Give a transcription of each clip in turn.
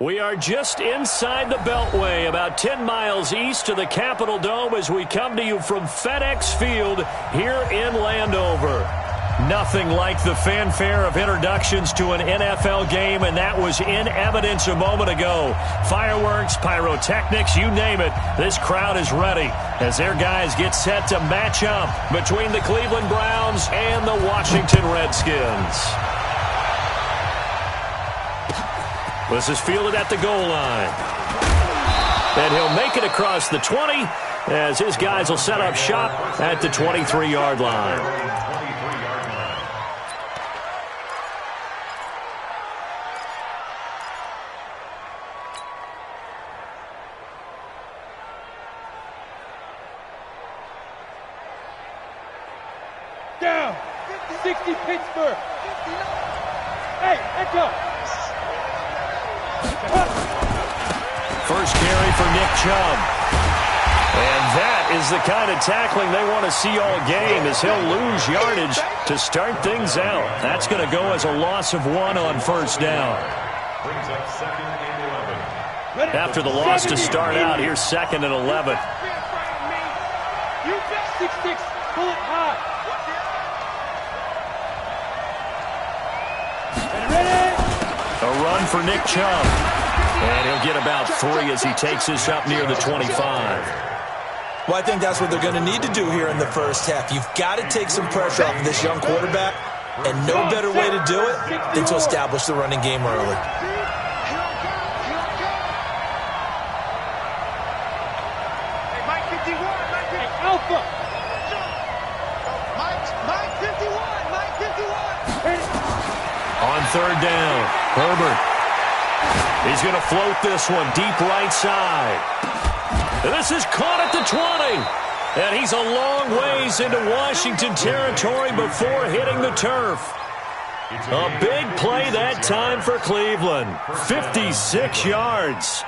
We are just inside the Beltway, about 10 miles east of the Capitol Dome as we come to you from FedEx Field here in Landover. Nothing like the fanfare of introductions to an NFL game, and that was in evidence a moment ago. Fireworks, pyrotechnics, you name it, this crowd is ready as their guys get set to match up between the Cleveland Browns and the Washington Redskins. This is fielded at the goal line. And he'll make it across the 20 as his guys will set up shop at the 23-yard line. Down. 60 Pittsburgh. Hey, echo. First carry for Nick Chubb. And that is the kind of tackling they want to see all game, as he'll lose yardage to start things out. That's going to go as a loss of 1 on first down. After the loss to start out, here's 2nd and 11. You bet 6-6. Pull it high. A run for Nick Chubb. And he'll get about 3 as he takes this up near the 25. Well, I think that's what they're going to need to do here in the first half. You've got to take some pressure off of this young quarterback, and no better way to do it than to establish the running game early. Mike 51, Mike 51. Alpha. Mike 51, Mike 51. On third down, Herbert. He's going to float this one deep right side. This is caught at the 20. And he's a long ways into Washington territory before hitting the turf. A big play that time for Cleveland. 56 yards.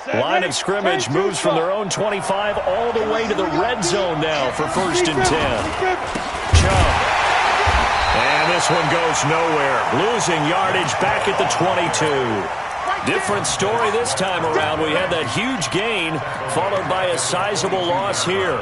Line of scrimmage moves from their own 25 all the way to the red zone now for 1st and 10. Chubb. And this one goes nowhere. Losing yardage back at the 22. Different story this time around. We had that huge gain followed by a sizable loss here.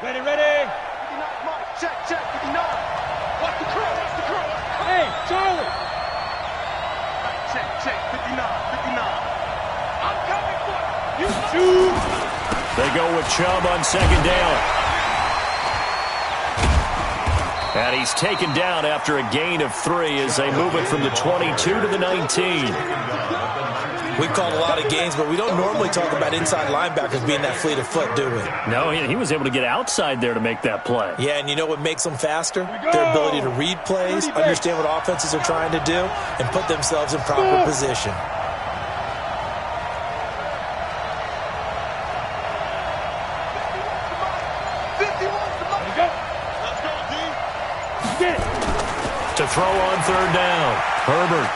Ready, ready. 59, Mike. Check, 59. Watch the cross, Hey, Charlie. Check, 59. I'm coming for you. Shoot. They go with Chubb on 2nd down. And he's taken down after a gain of 3 as they move it from the 22 to the 19. We've called a lot of games, but we don't normally talk about inside linebackers being that fleet of foot, do we? No, he was able to get outside there to make that play. Yeah, and you know what makes them faster? Their ability to read plays, understand what offenses are trying to do, and put themselves in proper position. To throw on 3rd down, Herbert.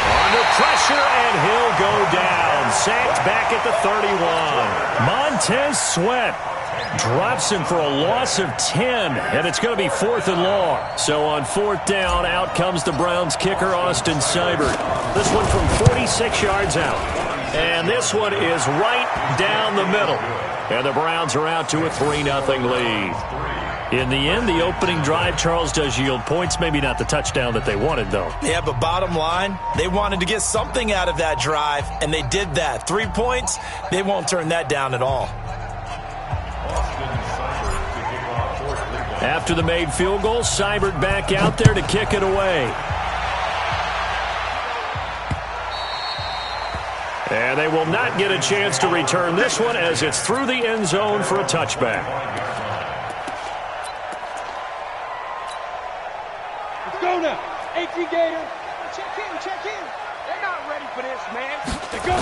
Under pressure, and he'll go down. Sacked back at the 31. Montez Sweat drops him for a loss of 10, and it's going to be 4th and long. So on 4th down, out comes the Browns kicker, Austin Seibert. This one from 46 yards out. And this one is right down the middle. And the Browns are out to a 3-0 lead. In the end, the opening drive, Charles, does yield points. Maybe not the touchdown that they wanted, though. Yeah, but bottom line, they wanted to get something out of that drive, and they did that. 3 points, they won't turn that down at all. After the made field goal, Seibert back out there to kick it away. And they will not get a chance to return this one as it's through the end zone for a touchback. Go now. 18 Gator. Check in. They're not ready for this, man. They go.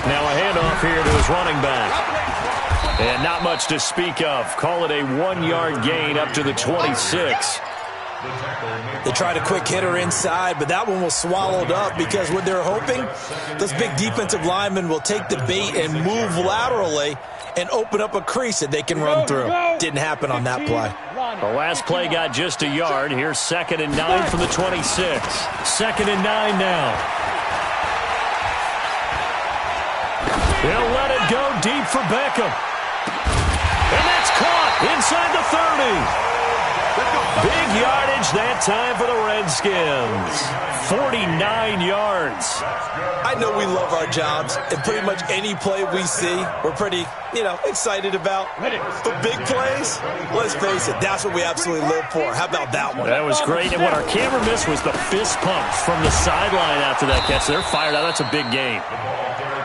Now a handoff here to his running back. And not much to speak of. Call it a 1-yard gain up to the 26. They tried a quick hitter inside, but that one was swallowed up because what they're hoping, those big defensive linemen will take the bait and move laterally and open up a crease that they can run through. Didn't happen on that play. The last play got just a yard. Here's 2nd and 9 from the 26. 2nd and 9 now. They'll let it go deep for Beckham. And that's caught inside the 30. Big yardage that time for the Redskins. 49 yards. I know we love our jobs, and pretty much any play we see, we're pretty, excited about. But big plays, let's face it, that's what we absolutely live for. How about that one? That was great, and what our camera missed was the fist pumps from the sideline after that catch. They're fired out. That's a big gain.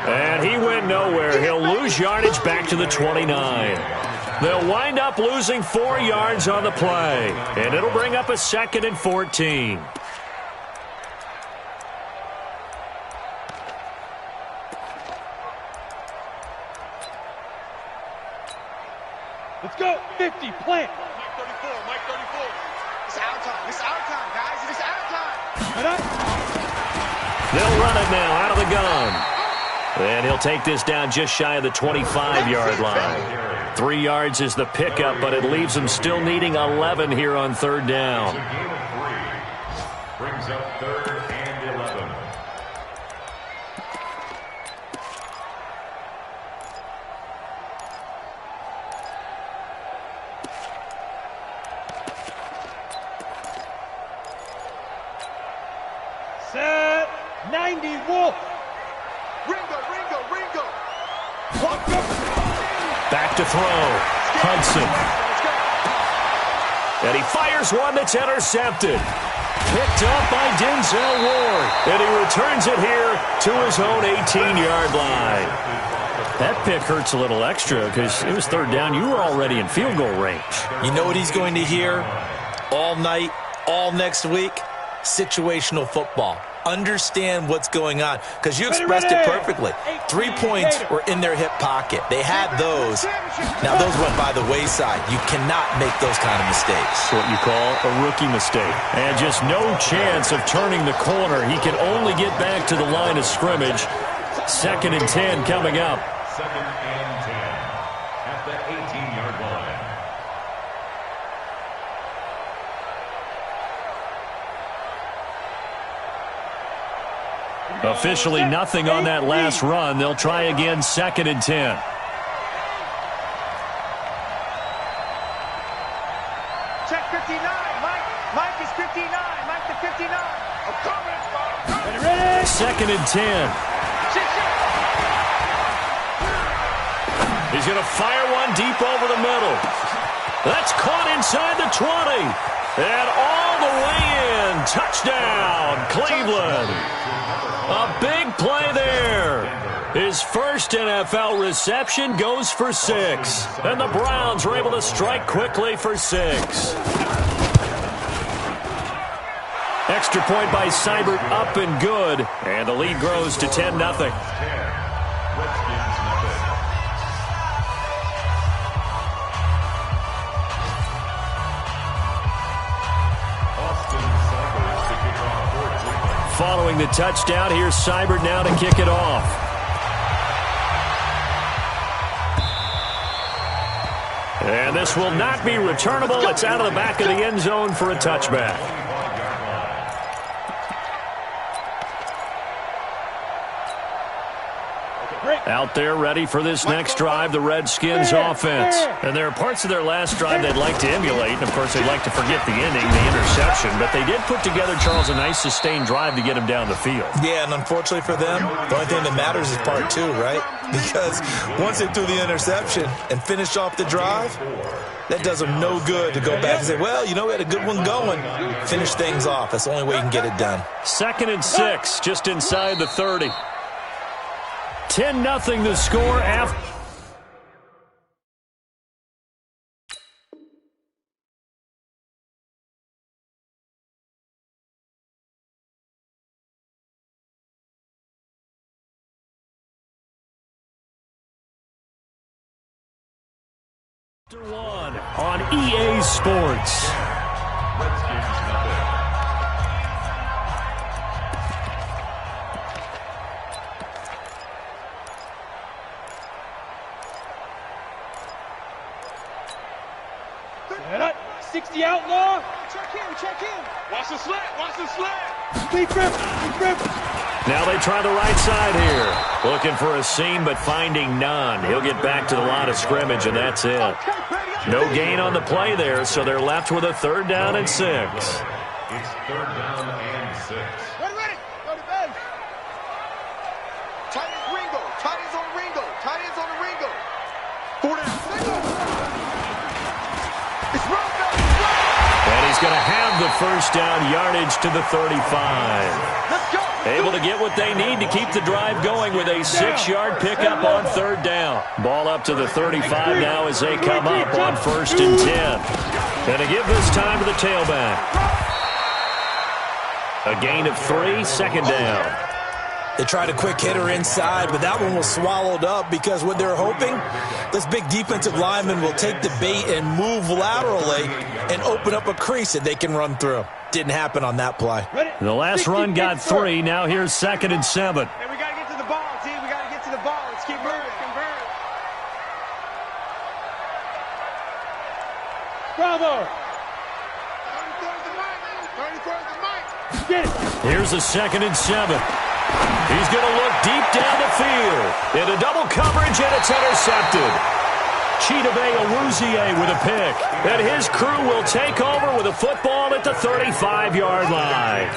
And he went nowhere. He'll lose yardage back to the 29. They'll wind up losing 4 yards on the play, and it'll bring up a 2nd and 14. Let's go. 50, plant. Mike 34, Mike 34. It's our time. It's our time, guys. It's our time. Right up. They'll run it now out of the gun. And he'll take this down just shy of the 25-yard line. 3 yards is the pickup, but it leaves them still needing 11 here on 3rd down. Brings up 3rd and 11. Set. 90, Wolf. Ringo. Back to throw. Hudson. And he fires one that's intercepted. Picked up by Denzel Ward. And he returns it here to his own 18-yard line. That pick hurts a little extra because it was 3rd down. You were already in field goal range. You know what he's going to hear all night, all next week? Situational football. Understand what's going on, because you expressed it perfectly. 3 points were in their hip pocket. They had those. Now, those went by the wayside. You cannot make those kind of mistakes. What you call a rookie mistake. And just no chance of turning the corner. He can only get back to the line of scrimmage. 2nd and 10 coming up. 2nd and 10 at the 18-yard line. Officially nothing on that last run. They'll try again, 2nd and 10. Check 59. Mike is 59. Mike to 59. I'm coming. Ready. 2nd and 10. He's going to fire one deep over the middle. That's caught inside the 20. And all the way in. Touchdown, Cleveland. A big play there. His first NFL reception goes for 6. And the Browns are able to strike quickly for 6. Extra point by Seibert, up and good. And the lead grows to 10-0. Following the touchdown, here's Seibert now to kick it off. And this will not be returnable. It's out of the back of the end zone for a touchback. Out there ready for this next drive, the Redskins offense. And there are parts of their last drive they'd like to emulate. And, of course, they'd like to forget the ending, the interception. But they did put together, Charles, a nice sustained drive to get him down the field. Yeah, and unfortunately for them, the only thing that matters is part 2, right? Because once they threw the interception and finished off the drive, that does them no good to go back and say, well, we had a good one going. Finish things off. That's the only way you can get it done. 2nd and 6, just inside the 30. 10-0 the score after. One on EA Sports. Redskins nothing. Get up. 60 outlaw. Check in. Watch the slant. Deep grip. Now they try the right side here. Looking for a seam, but finding none. He'll get back to the line of scrimmage, and that's it. No gain on the play there, so they're left with a 3rd down and 6. It's 3rd down and 6. Ready. Go to bed. Tight ends Ringo. Tight ends on the Ringo. 4 down. It's Roosevelt. And he's going to have the 1st down yardage to the 35. Let's go. Able to get what they need to keep the drive going with a 6-yard pickup on 3rd down. Ball up to the 35 now as they come up on 1st and 10. Going to give this time to the tailback. A gain of 3, 2nd down. They tried a quick hitter inside, but that one was swallowed up because what they're hoping, this big defensive lineman will take the bait and move laterally and open up a crease that they can run through. Didn't happen on that play. The last run got 3. Now here's 2nd and 7. Hey, we got to get to the ball, team. We got to get to the ball. Let's keep moving. Bravo. 33rd the mic. Get it. Here's a 2nd and 7. He's going to look deep down the field. Into double coverage, and it's intercepted. Chidobe Awuzie with a pick. And his crew will take over with a football at the 35-yard line.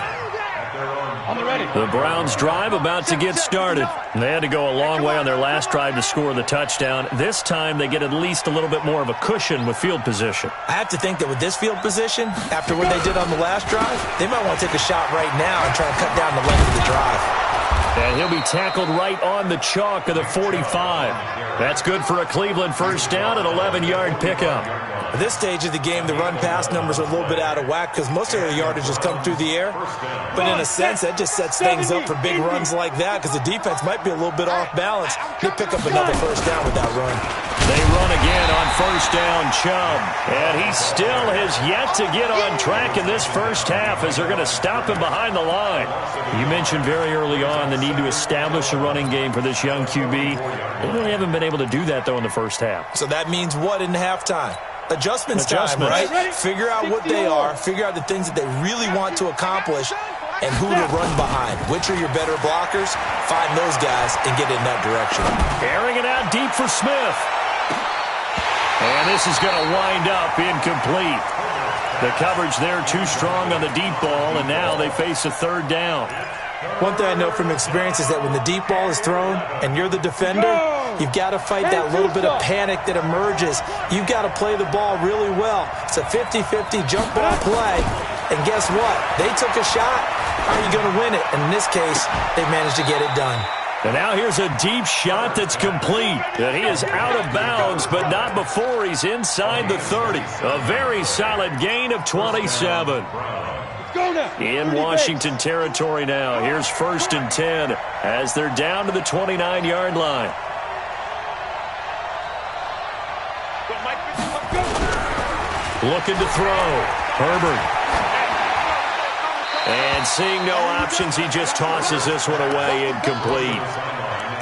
On the ready. The Browns' drive about to get started. They had to go a long way on their last drive to score the touchdown. This time they get at least a little bit more of a cushion with field position. I have to think that with this field position, after what they did on the last drive, they might want to take a shot right now and try to cut down the length of the drive. And he'll be tackled right on the chalk of the 45. That's good for a Cleveland 1st down, an 11-yard pickup. At this stage of the game, the run-pass numbers are a little bit out of whack because most of their yardage has come through the air. But in a sense, that just sets things up for big runs like that because the defense might be a little bit off balance. They pick up another 1st down with that run. They run again on 1st down, Chubb. And he still has yet to get on track in this 1st half as they're going to stop him behind the line. You mentioned very early on the need to establish a running game for this young QB. They really haven't been able to do that, though, in the 1st half. So that means what in halftime? Adjustments time, right? Figure out what they are, figure out the things that they really want to accomplish, and who to run behind. Which are your better blockers? Find those guys and get in that direction. Airing it out deep for Smith. And this is going to wind up incomplete. The coverage there too strong on the deep ball, and now they face a 3rd down. One thing I know from experience is that when the deep ball is thrown and you're the defender, you've got to fight that little bit of panic that emerges. You've got to play the ball really well. It's a 50-50 jump ball play. And guess what? They took a shot. How are you going to win it? And in this case, they managed to get it done. And now here's a deep shot that's complete. And he is out of bounds, but not before he's inside the 30. A very solid gain of 27. In Washington territory now. Here's 1st and 10 as they're down to the 29-yard line. Looking to throw. Herbert. And seeing no options, he just tosses this one away incomplete.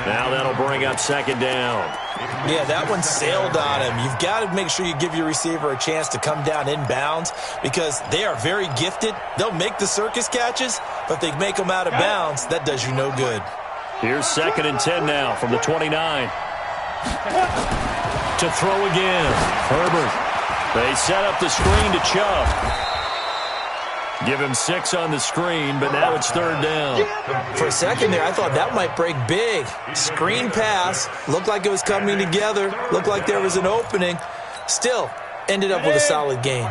Now that'll bring up 2nd down. Yeah, that one sailed on him. You've got to make sure you give your receiver a chance to come down inbounds because they are very gifted. They'll make the circus catches, but if they make them out of bounds, that does you no good. Here's 2nd and 10 now from the 29. To throw again. Herbert. They set up the screen to Chubb. Give him 6 on the screen, but now it's 3rd down. For a second there, I thought that might break big. Screen pass. Looked like it was coming together. Looked like there was an opening. Still, ended up with a solid game.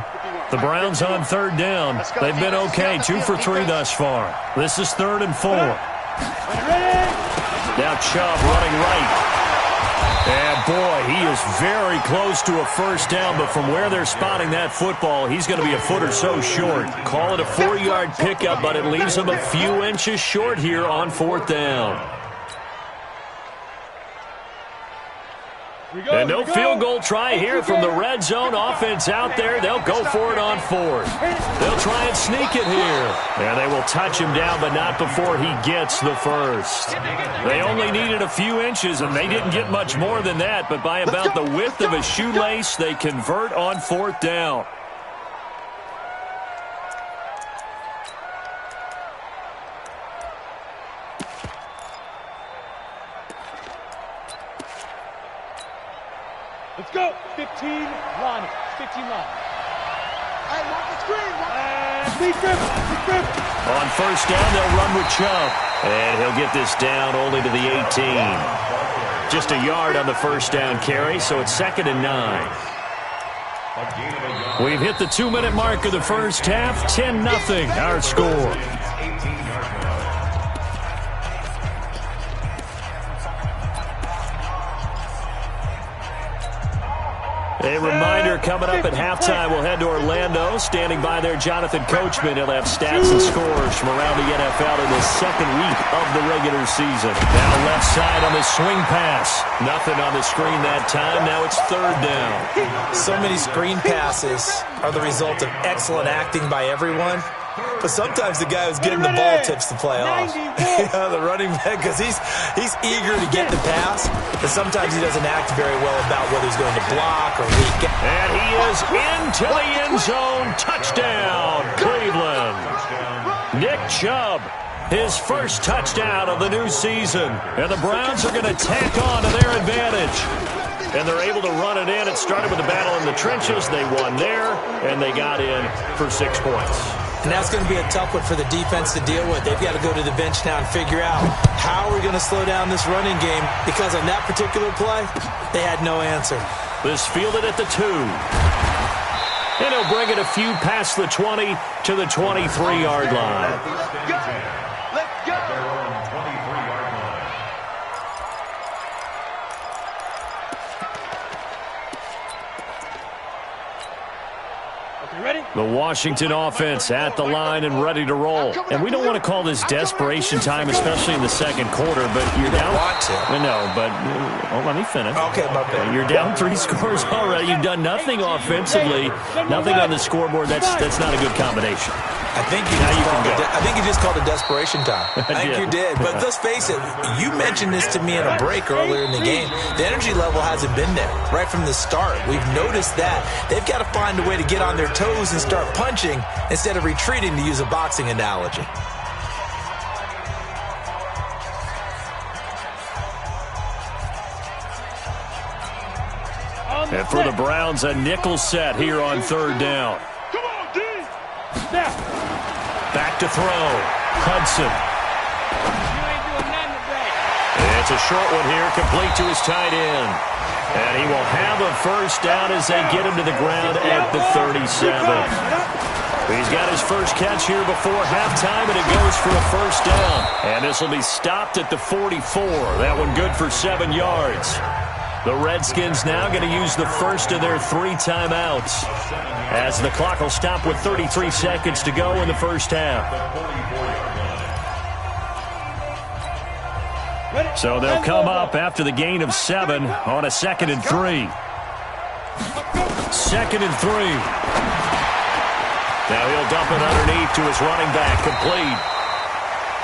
The Browns on 3rd down. They've been okay, 2 for 3 thus far. This is 3rd and 4. Now Chubb running right. And, boy, he is very close to a 1st down, but from where they're spotting that football, he's going to be a foot or so short. Call it a 4-yard pickup, but it leaves him a few inches short here on 4th down. And no field goal try here from the red zone. Offense out there. They'll go for it on fourth. They'll try and sneak it here. And they will touch him down, but not before he gets the first. They only needed a few inches, and they didn't get much more than that. But by about the width of a shoelace, they convert on fourth down. Let's go. 15 line. 15 line. Hey, watch the screen. Big grip. On first down, they'll run with Chubb. And he'll get this down only to the 18. Just a yard on the first down carry, so it's 2nd and 9. We've hit the 2-minute mark of the first half. 10-0 our score. A reminder, coming up at halftime, we'll head to Orlando. Standing by there, Jonathan Coachman. He'll have stats and scores from around the NFL in the second week of the regular season. Now left side on the swing pass. Nothing on the screen that time. Now it's 3rd down. So many screen passes are the result of excellent acting by everyone. But sometimes the guy who's getting the ball tips the play off. The running back, because he's eager to get the pass, but sometimes he doesn't act very well about whether he's going to block or leak. And he is into the end zone. Touchdown, Cleveland. Nick Chubb, his first touchdown of the new season. And the Browns are going to tack on to their advantage. And they're able to run it in. It started with a battle in the trenches. They won there, and they got in for 6 points. And that's going to be a tough one for the defense to deal with. They've got to go to the bench now and figure out how are we going to slow down this running game, because on that particular play, they had no answer. This fielded at the 2. And he'll bring it a few past the 20 to the 23-yard line. Let's go. Ready? The Washington offense at the line and ready to roll. And we don't want to call this desperation time, especially in the second quarter, but you're down. Want to. I know, but let me finish. Okay, my bad. You're down 3 scores already. You've done nothing offensively, nothing on the scoreboard. That's not a good combination. I think you just called it desperation time. I think you did. But let's face it, you mentioned this to me in a break earlier in the game. The energy level hasn't been there right from the start. We've noticed that. They've got to find a way to get on their toes and start punching instead of retreating, to use a boxing analogy. And for the Browns, a nickel set here on 3rd down. Come on, D. Snap. Back to throw. Hudson. You ain't doing nothing today. It's a short one here, complete to his tight end. And he will have a first down as they get him to the ground at the 37. He's got his first catch here before halftime, and it goes for a first down. And this will be stopped at the 44. That one good for 7 yards. The Redskins now going to use the first of their 3 timeouts, as the clock will stop with 33 seconds to go in the first half. So they'll come up after the gain of 7 on a 2nd and 3. 2nd and 3. Now he'll dump it underneath to his running back, complete.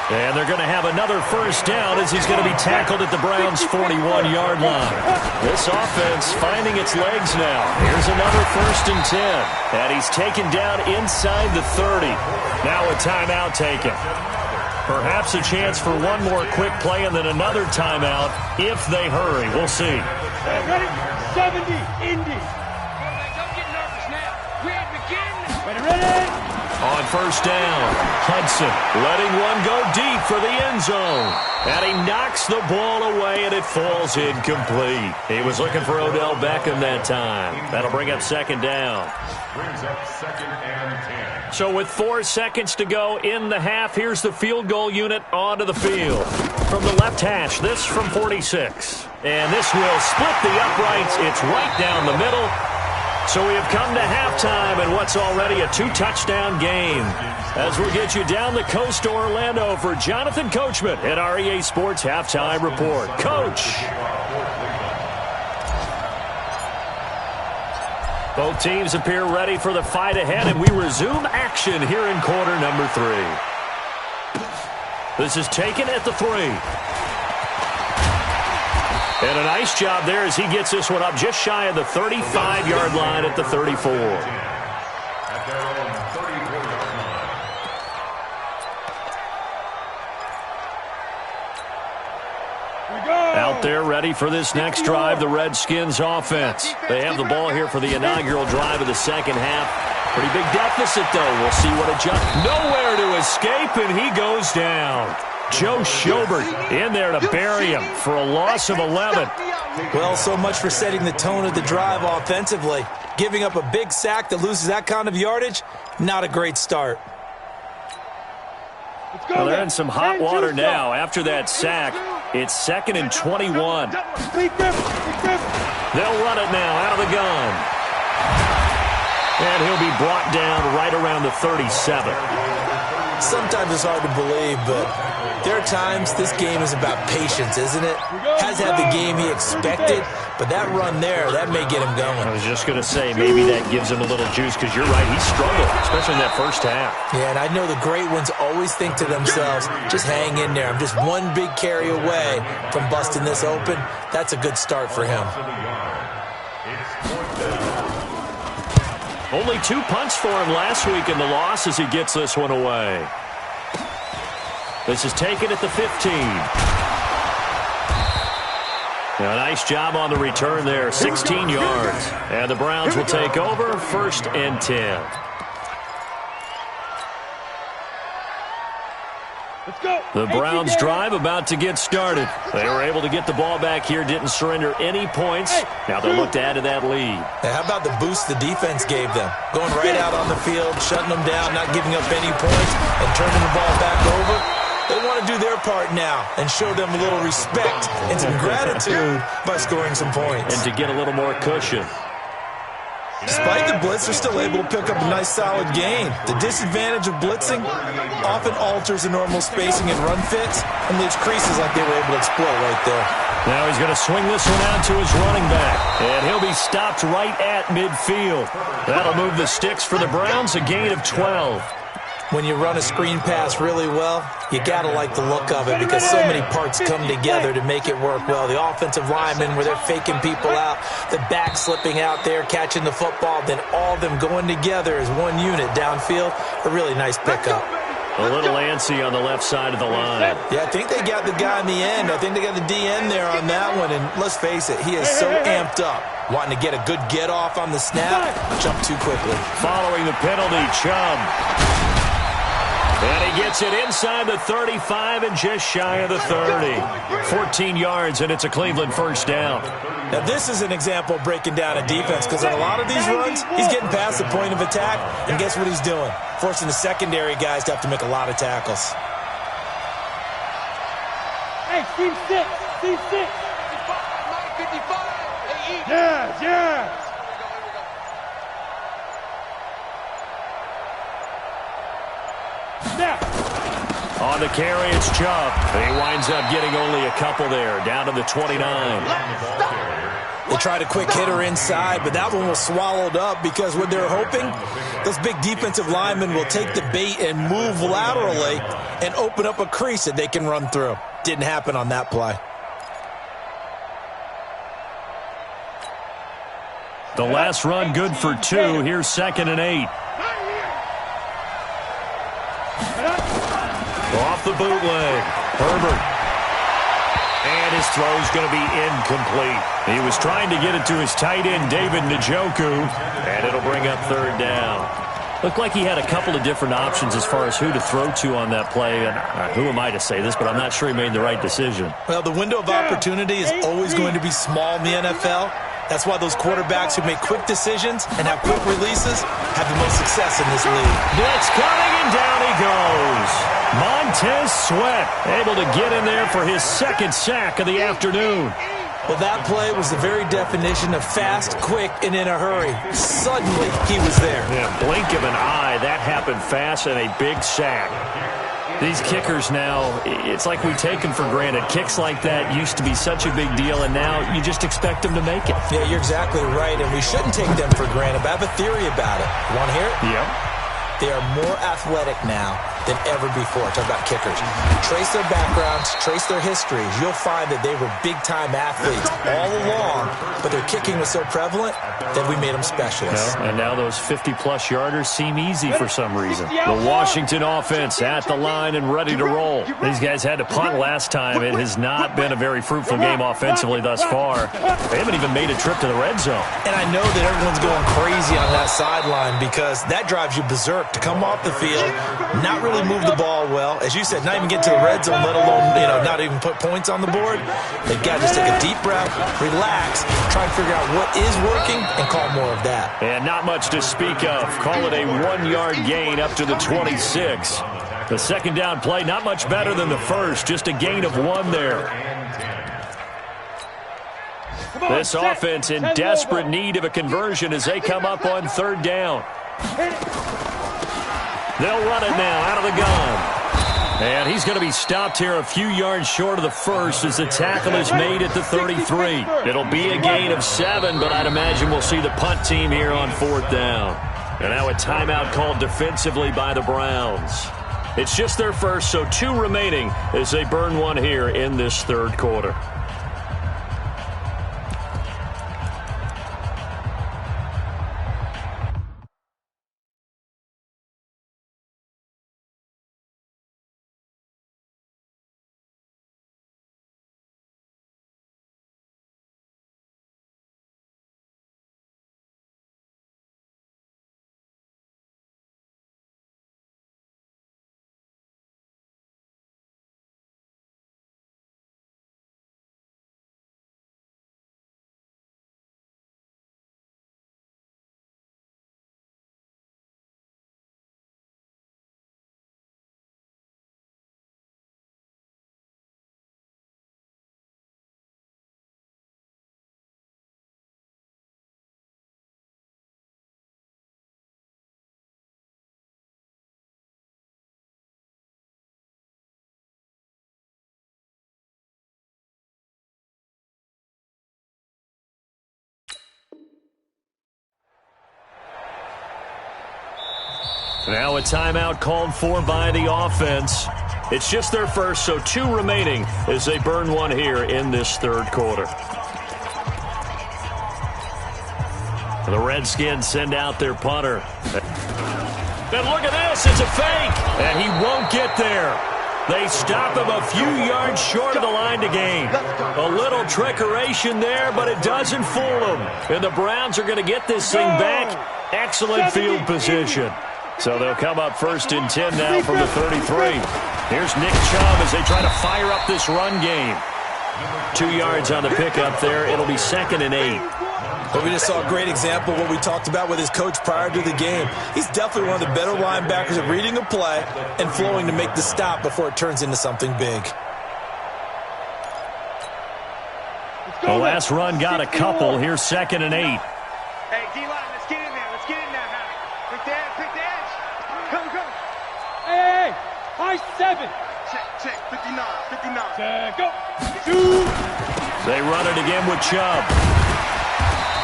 And they're going to have another first down as he's going to be tackled at the Browns' 41-yard line. This offense finding its legs now. Here's another 1st and 10. And he's taken down inside the 30. Now a timeout taken. Perhaps a chance for one more quick play and then another timeout if they hurry. We'll see. Ready? 70, Indy. Don't get nervous now. We ain't beginning. Ready? On first down, Hudson letting one go deep for the end zone. And he knocks the ball away, and it falls incomplete. He was looking for Odell Beckham that time. That'll bring up 2nd down. Brings up 2nd and 10. So with 4 seconds to go in the half, here's the field goal unit onto the field. From the left hash, this from 46. And this will split the uprights. It's right down the middle. So we have come to halftime in what's already a 2-touchdown game. As we'll get you down the coast to Orlando for Jonathan Coachman at our EA Sports Halftime Report. Coach. Both teams appear ready for the fight ahead, and we resume action here in quarter number 3. This is taken at the 3. And a nice job there as he gets this one up just shy of the 35-yard line at the 34. At their own 34-yard line. Out there ready for this next drive, the Redskins offense. They have the ball here for the inaugural drive of the second half. Pretty big deficit, though. We'll see what adjust. Nowhere to escape, and he goes down. Joe Schobert in there to bury him for a loss of 11. Well, so much for setting the tone of the drive offensively. Giving up a big sack that loses that kind of yardage, not a great start. Well, they're in some hot water now after that sack. It's 2nd and 21. They'll run it now out of the gun. And he'll be brought down right around the 37. Sometimes it's hard to believe, but there are times this game is about patience, isn't it? Has had the game he expected, but that run there, that may get him going. I was just going to say, maybe that gives him a little juice, because you're right, he struggled, especially in that first half. Yeah, and I know the great ones always think to themselves, just hang in there. I'm just one big carry away from busting this open. That's a good start for him. Only 2 punts for him last week in the loss as he gets this one away. This is taken at the 15. Now, a nice job on the return there, 16 yards. And the Browns will take over, 1st and 10. The Browns drive about to get started. They were able to get the ball back here, didn't surrender any points. Now they'll look to add to that lead. Now, how about the boost the defense gave them? Going right out on the field, shutting them down, not giving up any points, and turning the ball back over. They want to do their part now and show them a little respect and some gratitude by scoring some points. And to get a little more cushion. Despite the blitz, they're still able to pick up a nice, solid gain. The disadvantage of blitzing often alters the normal spacing and run fits and leaves creases like they were able to exploit right there. Now he's going to swing this one out to his running back, and he'll be stopped right at midfield. That'll move the sticks for the Browns, a gain of 12. When you run a screen pass really well, you got to like the look of it because so many parts come together to make it work well. The offensive linemen, where they're faking people out, the back slipping out there, catching the football, then all of them going together as one unit downfield. A really nice pickup. A little antsy on the left side of the line. Yeah, I think they got the guy in the end. I think they got the DN there on that one. And let's face it, he is so amped up, wanting to get a good get off on the snap, jump too quickly. Following the penalty, Chubb. And he gets it inside the 35 and just shy of the 30. 14 yards, and it's a Cleveland first down. Now, this is an example of breaking down a defense because on a lot of these runs, he's getting past the point of attack, and guess what he's doing? Forcing the secondary guys to have to make a lot of tackles. Hey, team 6, team 6. 55. Yes, yes. On the carry, it's Chubb. He winds up getting only a couple there, down to the 29. They tried a quick hitter inside, but that one was swallowed up because what they're hoping, those big defensive linemen will take the bait and move laterally and open up a crease that they can run through. Didn't happen on that play. The last run good for 2. Here's 2nd and 8. Off the bootleg, Herbert. And his throw's going to be incomplete. He was trying to get it to his tight end, David Njoku, and it'll bring up 3rd down. Looked like he had a couple of different options as far as who to throw to on that play. And who am I to say this, but I'm not sure he made the right decision. Well, the window of opportunity is always going to be small in the NFL. That's why those quarterbacks who make quick decisions and have quick releases have the most success in this league. Blitz coming, and down he goes. Montez Sweat able to get in there for his 2nd sack of the afternoon. Well, that play was the very definition of fast, quick, and in a hurry. Suddenly, he was there. Yeah, blink of an eye. That happened fast and a big sack. These kickers now, it's like we take them for granted. Kicks like that used to be such a big deal, and now you just expect them to make it. Yeah, you're exactly right, and we shouldn't take them for granted. But I have a theory about it. Want to hear it? Yep. They are more athletic now than ever before. Talk about kickers. Trace their backgrounds, trace their histories. You'll find that they were big-time athletes all along, but their kicking was so prevalent that we made them specialists. And now those 50-plus yarders seem easy for some reason. The Washington offense at the line and ready to roll. These guys had to punt last time. It has not been a very fruitful game offensively thus far. They haven't even made a trip to the red zone. And I know that everyone's going crazy on that sideline because that drives you berserk to come off the field, not really move the ball well. As you said, not even get to the red zone, let alone, not even put points on the board. They've got to just take a deep breath, relax, try and figure out what is working, and call more of that. And not much to speak of. Call it a 1-yard gain up to the 26. The second down play, not much better than the first, just a gain of 1 there. This offense in desperate need of a conversion as they come up on third down. They'll run it now out of the gun. And he's going to be stopped here a few yards short of the first as the tackle is made at the 33. It'll be a gain of 7, but I'd imagine we'll see the punt team here on fourth down. And now a timeout called defensively by the Browns. It's just their first, so 2 remaining as they burn 1 here in this third quarter. Now a timeout called for by the offense. It's just their first, so 2 remaining as they burn 1 here in this third quarter. The Redskins send out their punter. And look at this, it's a fake, and he won't get there. They stop him a few yards short of the line to gain. A little trickeration there, but it doesn't fool him. And the Browns are going to get this thing back. Excellent field position. So they'll come up first and 10 now from the 33. Here's Nick Chubb as they try to fire up this run game. 2 yards on the pickup there. It'll be 2nd and 8. But we just saw a great example of what we talked about with his coach prior to the game. He's definitely one of the better linebackers at reading a play and flowing to make the stop before it turns into something big. The last run got a couple. Here's 2nd and 8. Hey, D-line, let's get in there. Let's get in there, Harry. Pick the edge. Come. Hey, high 7. Check, 59. Go. Shoot. They run it again with Chubb.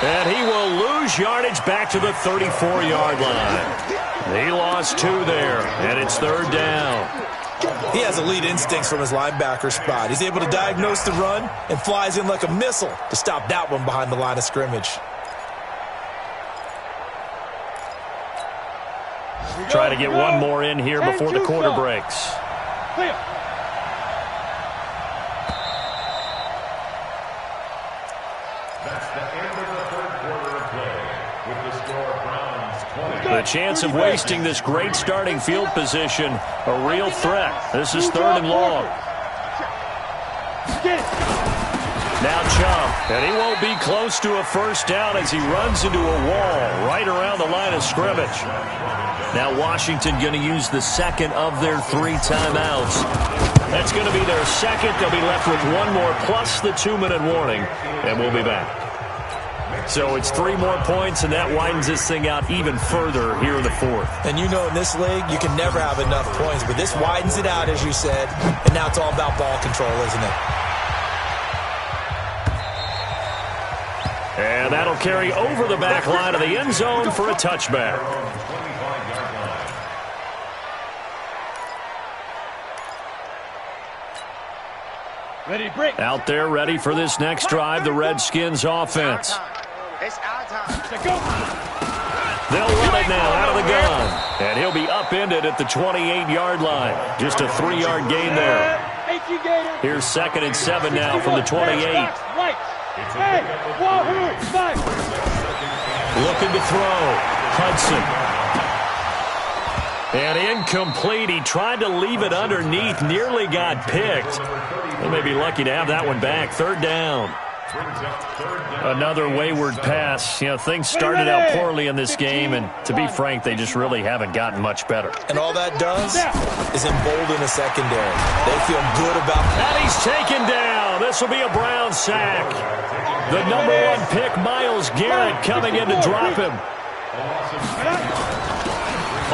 And he will lose yardage back to the 34-yard line. He lost 2 there, and it's third down. He has elite instincts from his linebacker spot. He's able to diagnose the run and flies in like a missile to stop that one behind the line of scrimmage. Try to get one more in here before the quarter breaks. Clear. The chance of wasting this great starting field position, a real threat. This is 3rd and long. Now Chubb, and he won't be close to a first down as he runs into a wall right around the line of scrimmage. Now Washington going to use the second of their 3 timeouts. That's going to be their second. They'll be left with one more plus the 2-minute warning, and we'll be back. So it's 3 more points, and that widens this thing out even further here in the fourth. And you know in this league, you can never have enough points, but this widens it out, as you said, and now it's all about ball control, isn't it? And that'll carry over the back line of the end zone for a touchback. Ready, break. Out there ready for this next drive, the Redskins offense. It's our time. Go. They'll run it now out of the gun. And he'll be upended at the 28-yard line. Just a 3-yard gain there. Here's 2nd and 7 now from the 28. Hey, wahoo, fight. Looking to throw. Hudson. And incomplete. He tried to leave it underneath. Nearly got picked. They may be lucky to have that one back. 3rd down. Another wayward pass. You know, things started out poorly in this game, and to be frank, they just really haven't gotten much better. And all that does is embolden the secondary. They feel good about that. And he's taken down. This will be a Brown sack. The number 1 pick, Myles Garrett, coming in to drop him.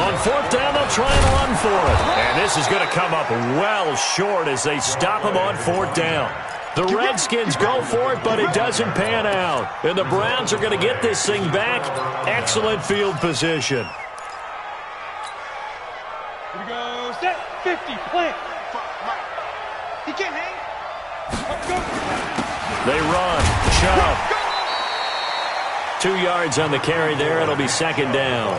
On 4th down, they'll try and run for it. And this is going to come up well short as they stop him on 4th down. The Redskins go for it, but it doesn't pan out. And the Browns are going to get this thing back. Excellent field position. Here we go. Set. 50. Plant. He can't hang. They run. Shove. 2 yards on the carry there. It'll be 2nd down.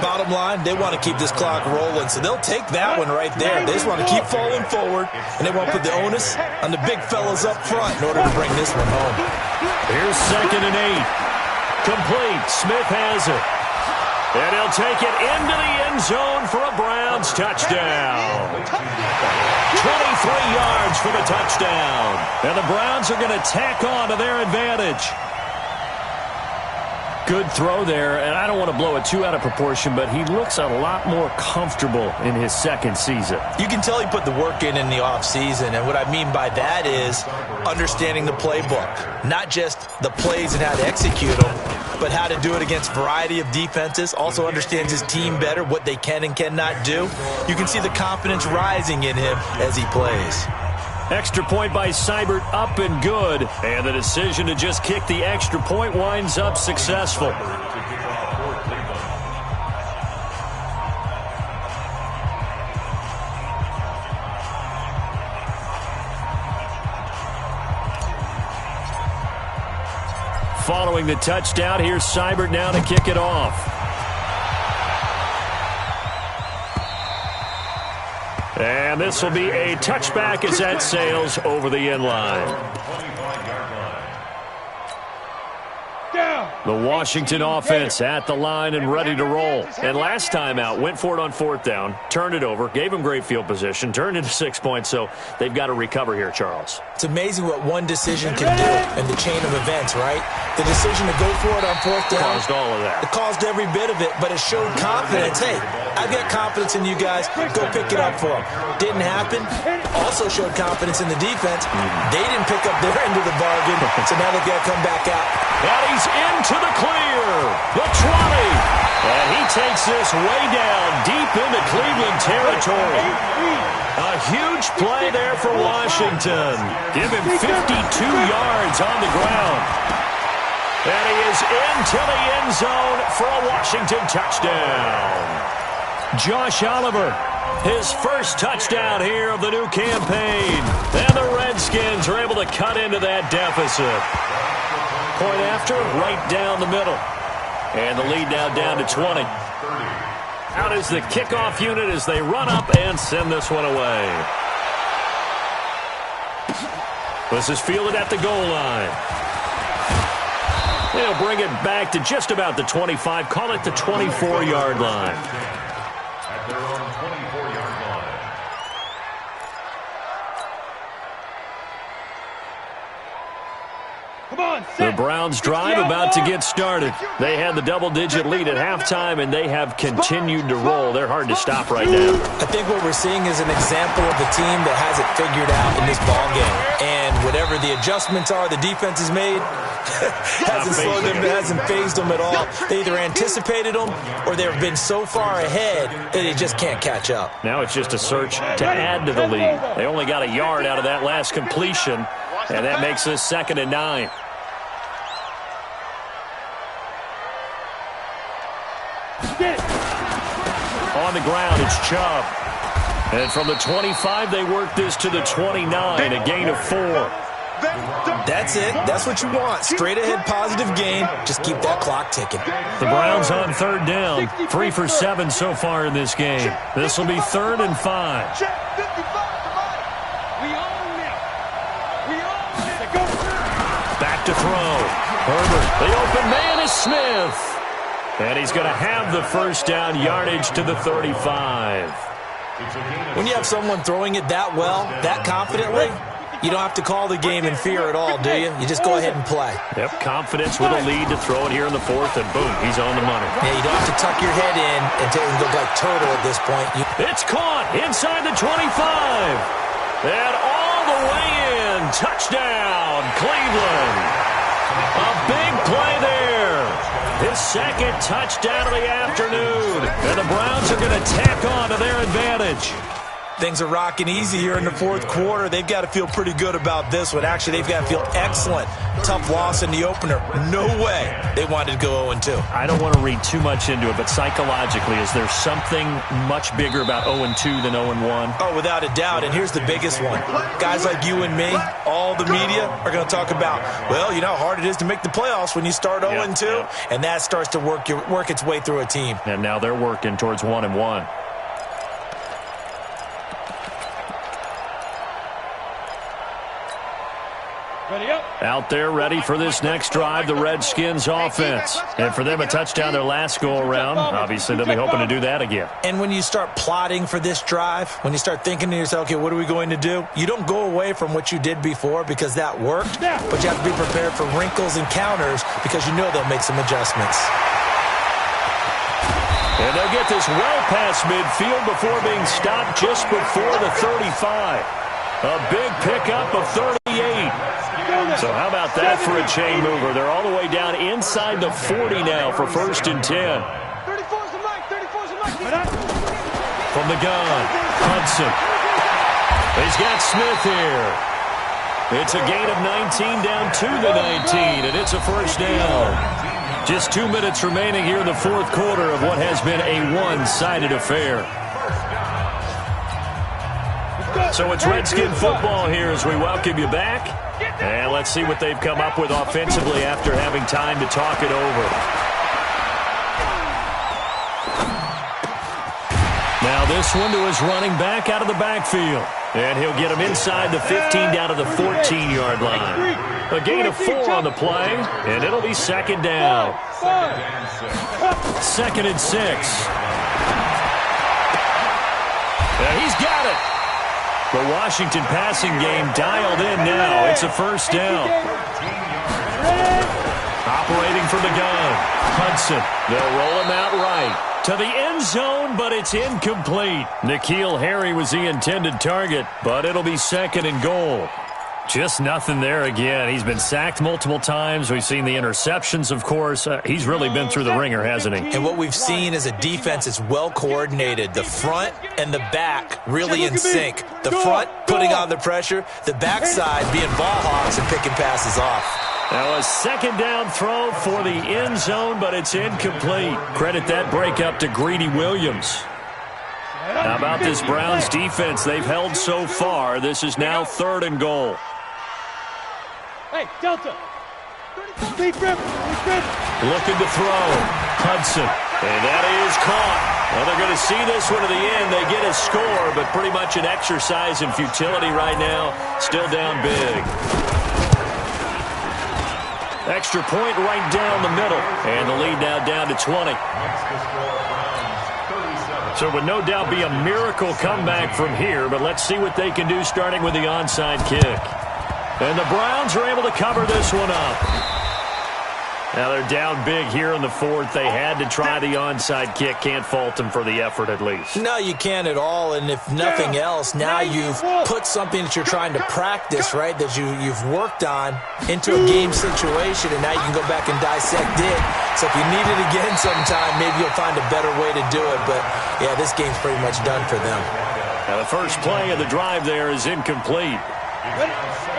Bottom line, they want to keep this clock rolling, so they'll take that one right there. They just want to keep falling forward, and they want to put the onus on the big fellas up front in order to bring this one home. Here's 2nd and 8. Complete. Smith has it. And he'll take it into the end zone for a Browns touchdown. 23 yards for the touchdown. And the Browns are going to tack on to their advantage. Good throw there, and I don't want to blow it too out of proportion, but he looks a lot more comfortable in his 2nd season. You can tell he put the work in the offseason, and what I mean by that is understanding the playbook. Not just the plays and how to execute them, but how to do it against a variety of defenses. Also understands his team better, what they can and cannot do. You can see the confidence rising in him as he plays. Extra point by Seibert, up and good. And the decision to just kick the extra point winds up successful. Following the touchdown, here's Seibert now to kick it off. And this will be a touchback as that sails over the end line. The Washington offense at the line and ready to roll. And last time out, went for it on 4th down, turned it over, gave them great field position, turned into 6 points, so they've got to recover here, Charles. It's amazing what one decision can do in the chain of events, right? The decision to go for it on 4th down. Caused all of that. It caused every bit of it, but it showed confidence. Hey, I've got confidence in you guys. Go pick it up for them. Didn't happen. Also showed confidence in the defense. They didn't pick up their end of the bargain, so now they've got to come back out. And he's into the clear. The 20. And he takes this way down deep into Cleveland territory. A huge play there for Washington. Give him 52 yards on the ground. And he is into the end zone for a Washington touchdown. Josh Oliver, his first touchdown here of the new campaign. And the Redskins are able to cut into that deficit. Point after, right down the middle. And the lead now down to 20. Out is the kickoff unit as they run up and send this one away. This is fielded at the goal line. They'll bring it back to just about the 25. Call it the 24-yard line. At their own 24-yard line. The Browns drive about to get started. They had the double-digit lead at halftime, and they have continued to roll. They're hard to stop right now. I think what we're seeing is an example of the team that has it figured out in this ballgame. And whatever the adjustments are the defense has made, hasn't slowed them, hasn't phased them at all. They either anticipated them or they've been so far ahead that they just can't catch up. Now it's just a search to add to the lead. They only got a yard out of that last completion, and that makes this 2nd and 9. On the ground, it's Chubb. And from the 25, they work this to the 29, a gain of 4. That's it. That's what you want. Straight ahead positive game. Just keep that clock ticking. The Browns on 3rd down. 3 for 7 so far in this game. This will be 3rd and 5. Back to throw. Herbert. The open man is Smith. And he's going to have the first down, yardage to the 35. When you have someone throwing it that well, that confidently, you don't have to call the game in fear at all, do you? You just go ahead and play. Yep, confidence with a lead to throw it here in the 4th, and boom, he's on the money. Yeah, you don't have to tuck your head in and look like turtle at this point. It's caught inside the 25. And all the way in. Touchdown, Cleveland. A big play there. His 2nd touchdown of the afternoon. And the Browns are going to tack on to their advantage. Things are rocking easy here in the 4th quarter. They've got to feel pretty good about this one. Actually, they've got to feel excellent. Tough loss in the opener. No way they wanted to go 0-2. I don't want to read too much into it, but psychologically, is there something much bigger about 0-2 than 0-1? Oh, without a doubt. And here's the biggest one. Guys like you and me, all the media are going to talk about, well, you know how hard it is to make the playoffs when you start 0-2. Yep. And that starts to work its way through a team. And now they're working towards 1-1. Out there ready for this next drive, the Redskins offense. And for them, a touchdown their last go-around. Obviously, they'll be hoping to do that again. And when you start plotting for this drive, when you start thinking to yourself, okay, what are we going to do? You don't go away from what you did before because that worked, but you have to be prepared for wrinkles and counters because you know they'll make some adjustments. And they'll get this well past midfield before being stopped just before the 35. A big pickup of 38. So how about that for a chain mover? They're all the way down inside the 40 now for 1st and 10. 34's the mic. 34's the mic. From the gun, Hudson. He's got Smith here. It's a gain of 19 down to the 19, and it's a first down. Just 2 minutes remaining here in the 4th quarter of what has been a one-sided affair. So it's Redskin football here as we welcome you back. And let's see what they've come up with offensively after having time to talk it over. Now this one to his running back out of the backfield. And he'll get him inside the 15 down to the 14-yard line. A gain of 4 on the play, and it'll be 2nd down. 2nd and 6. And he's got it. The Washington passing game dialed in now. It's a first down. Operating from the gun. Hudson. They'll roll him out right. To the end zone, but it's incomplete. N'Keal Harry was the intended target, but it'll be 2nd and goal. Just nothing there again. He's been sacked multiple times. We've seen the interceptions, of course. He's really been through the ringer, hasn't he? And what we've seen is a defense that's well coordinated. The front and the back really in sync. The front putting on the pressure. The backside being ball hawks and picking passes off. Now a 2nd down throw for the end zone, but it's incomplete. Credit that breakup to Greedy Williams. How about this Browns defense they've held so far? This is now 3rd and goal. Hey, Delta. Looking to throw. Hudson. And that is caught. Well, they're going to see this one to the end. They get a score, but pretty much an exercise in futility right now. Still down big. Extra point right down the middle. And the lead now down to 20. So it would no doubt be a miracle comeback from here, but let's see what they can do starting with the onside kick. And the Browns are able to cover this one up. Now they're down big here in the fourth. They had to try the onside kick. Can't fault them for the effort at least. No, you can't at all. And if nothing else, now you've put something that you're trying to practice, right, that you've worked on into a game situation, and now you can go back and dissect it. So if you need it again sometime, maybe you'll find a better way to do it. But, yeah, this game's pretty much done for them. Now the first play of the drive there is incomplete.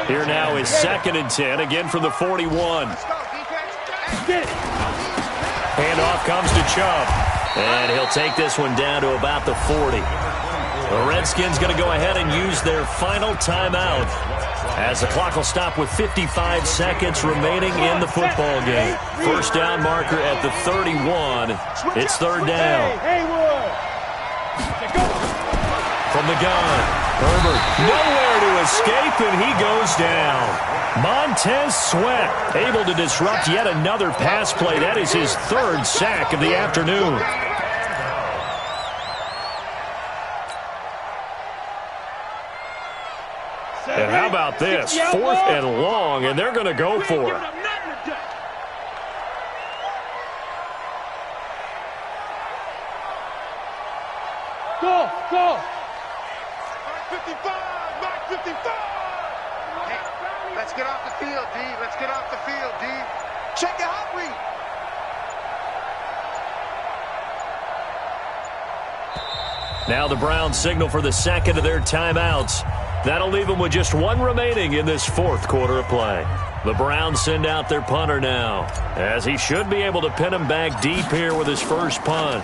Here now is 2nd and 10, again from the 41. Handoff comes to Chubb. And he'll take this one down to about the 40. The Redskins going to go ahead and use their final timeout as the clock will stop with 55 seconds remaining in the football game. First down marker at the 31. It's 3rd down. From the gun, Herbert nowhere to escape, and he goes down. Montez Sweat able to disrupt yet another pass play. That is his 3rd sack of the afternoon. And how about this? 4th and long, and they're going to go for it. Go, go. 55, Mark 55. Hey, let's get off the field, D. Let's get off the field, D. Check your hot read. Now the Browns signal for the 2nd of their timeouts. That'll leave them with just 1 remaining in this 4th quarter of play. The Browns send out their punter now, as he should be able to pin him back deep here with his first punt.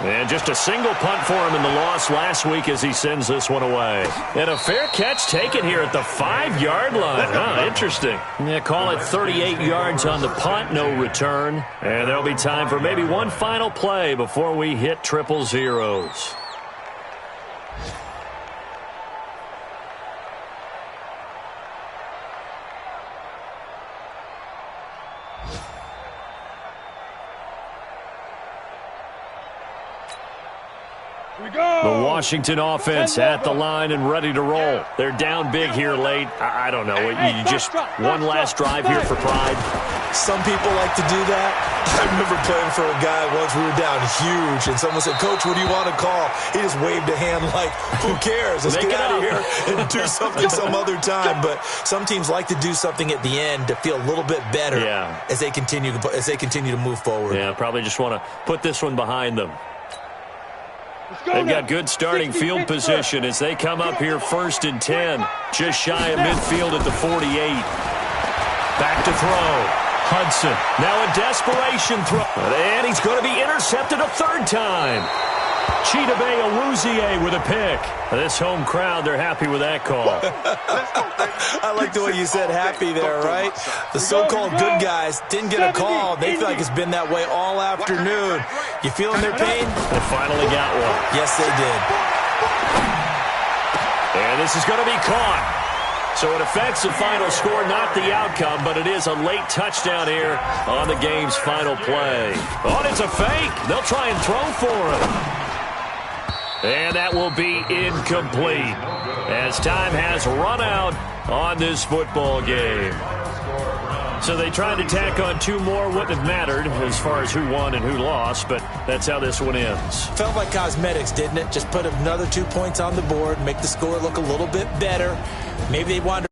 And just a single punt for him in the loss last week as he sends this one away. And a fair catch taken here at the 5-yard line. Huh, interesting. Yeah, call it 38 yards on the punt, no return. And there'll be time for maybe one final play before we hit triple zeros. The Washington offense at the line and ready to roll. They're down big here late. I don't know. You just one last drive here for pride. Some people like to do that. I remember playing for a guy once. We were down huge, and someone said, "Coach, what do you want to call?" He just waved a hand like, "Who cares? Let's get out of here and do something some other time." But some teams like to do something at the end to feel a little bit better as they continue to move forward. Yeah, probably just want to put this one behind them. They've got good starting field position as they come up here 1st and 10. Just shy of midfield at the 48. Back to throw. Hudson. Now a desperation throw. And he's going to be intercepted a 3rd time. Chidobe Awuzie with a pick. This home crowd, they're happy with that call. I like the way you said happy there, right? The so-called good guys didn't get a call. They feel like it's been that way all afternoon. You feeling their pain? They finally got one. Yes, they did. And this is going to be caught. So it affects the final score, not the outcome, but it is a late touchdown here on the game's final play. Oh, it's a fake. They'll try and throw for it. And that will be incomplete as time has run out on this football game. So they tried to tack on 2 more. Wouldn't have mattered as far as who won and who lost, but that's how this one ends. Felt like cosmetics, didn't it? Just put another 2 points on the board, make the score look a little bit better. Maybe they wanted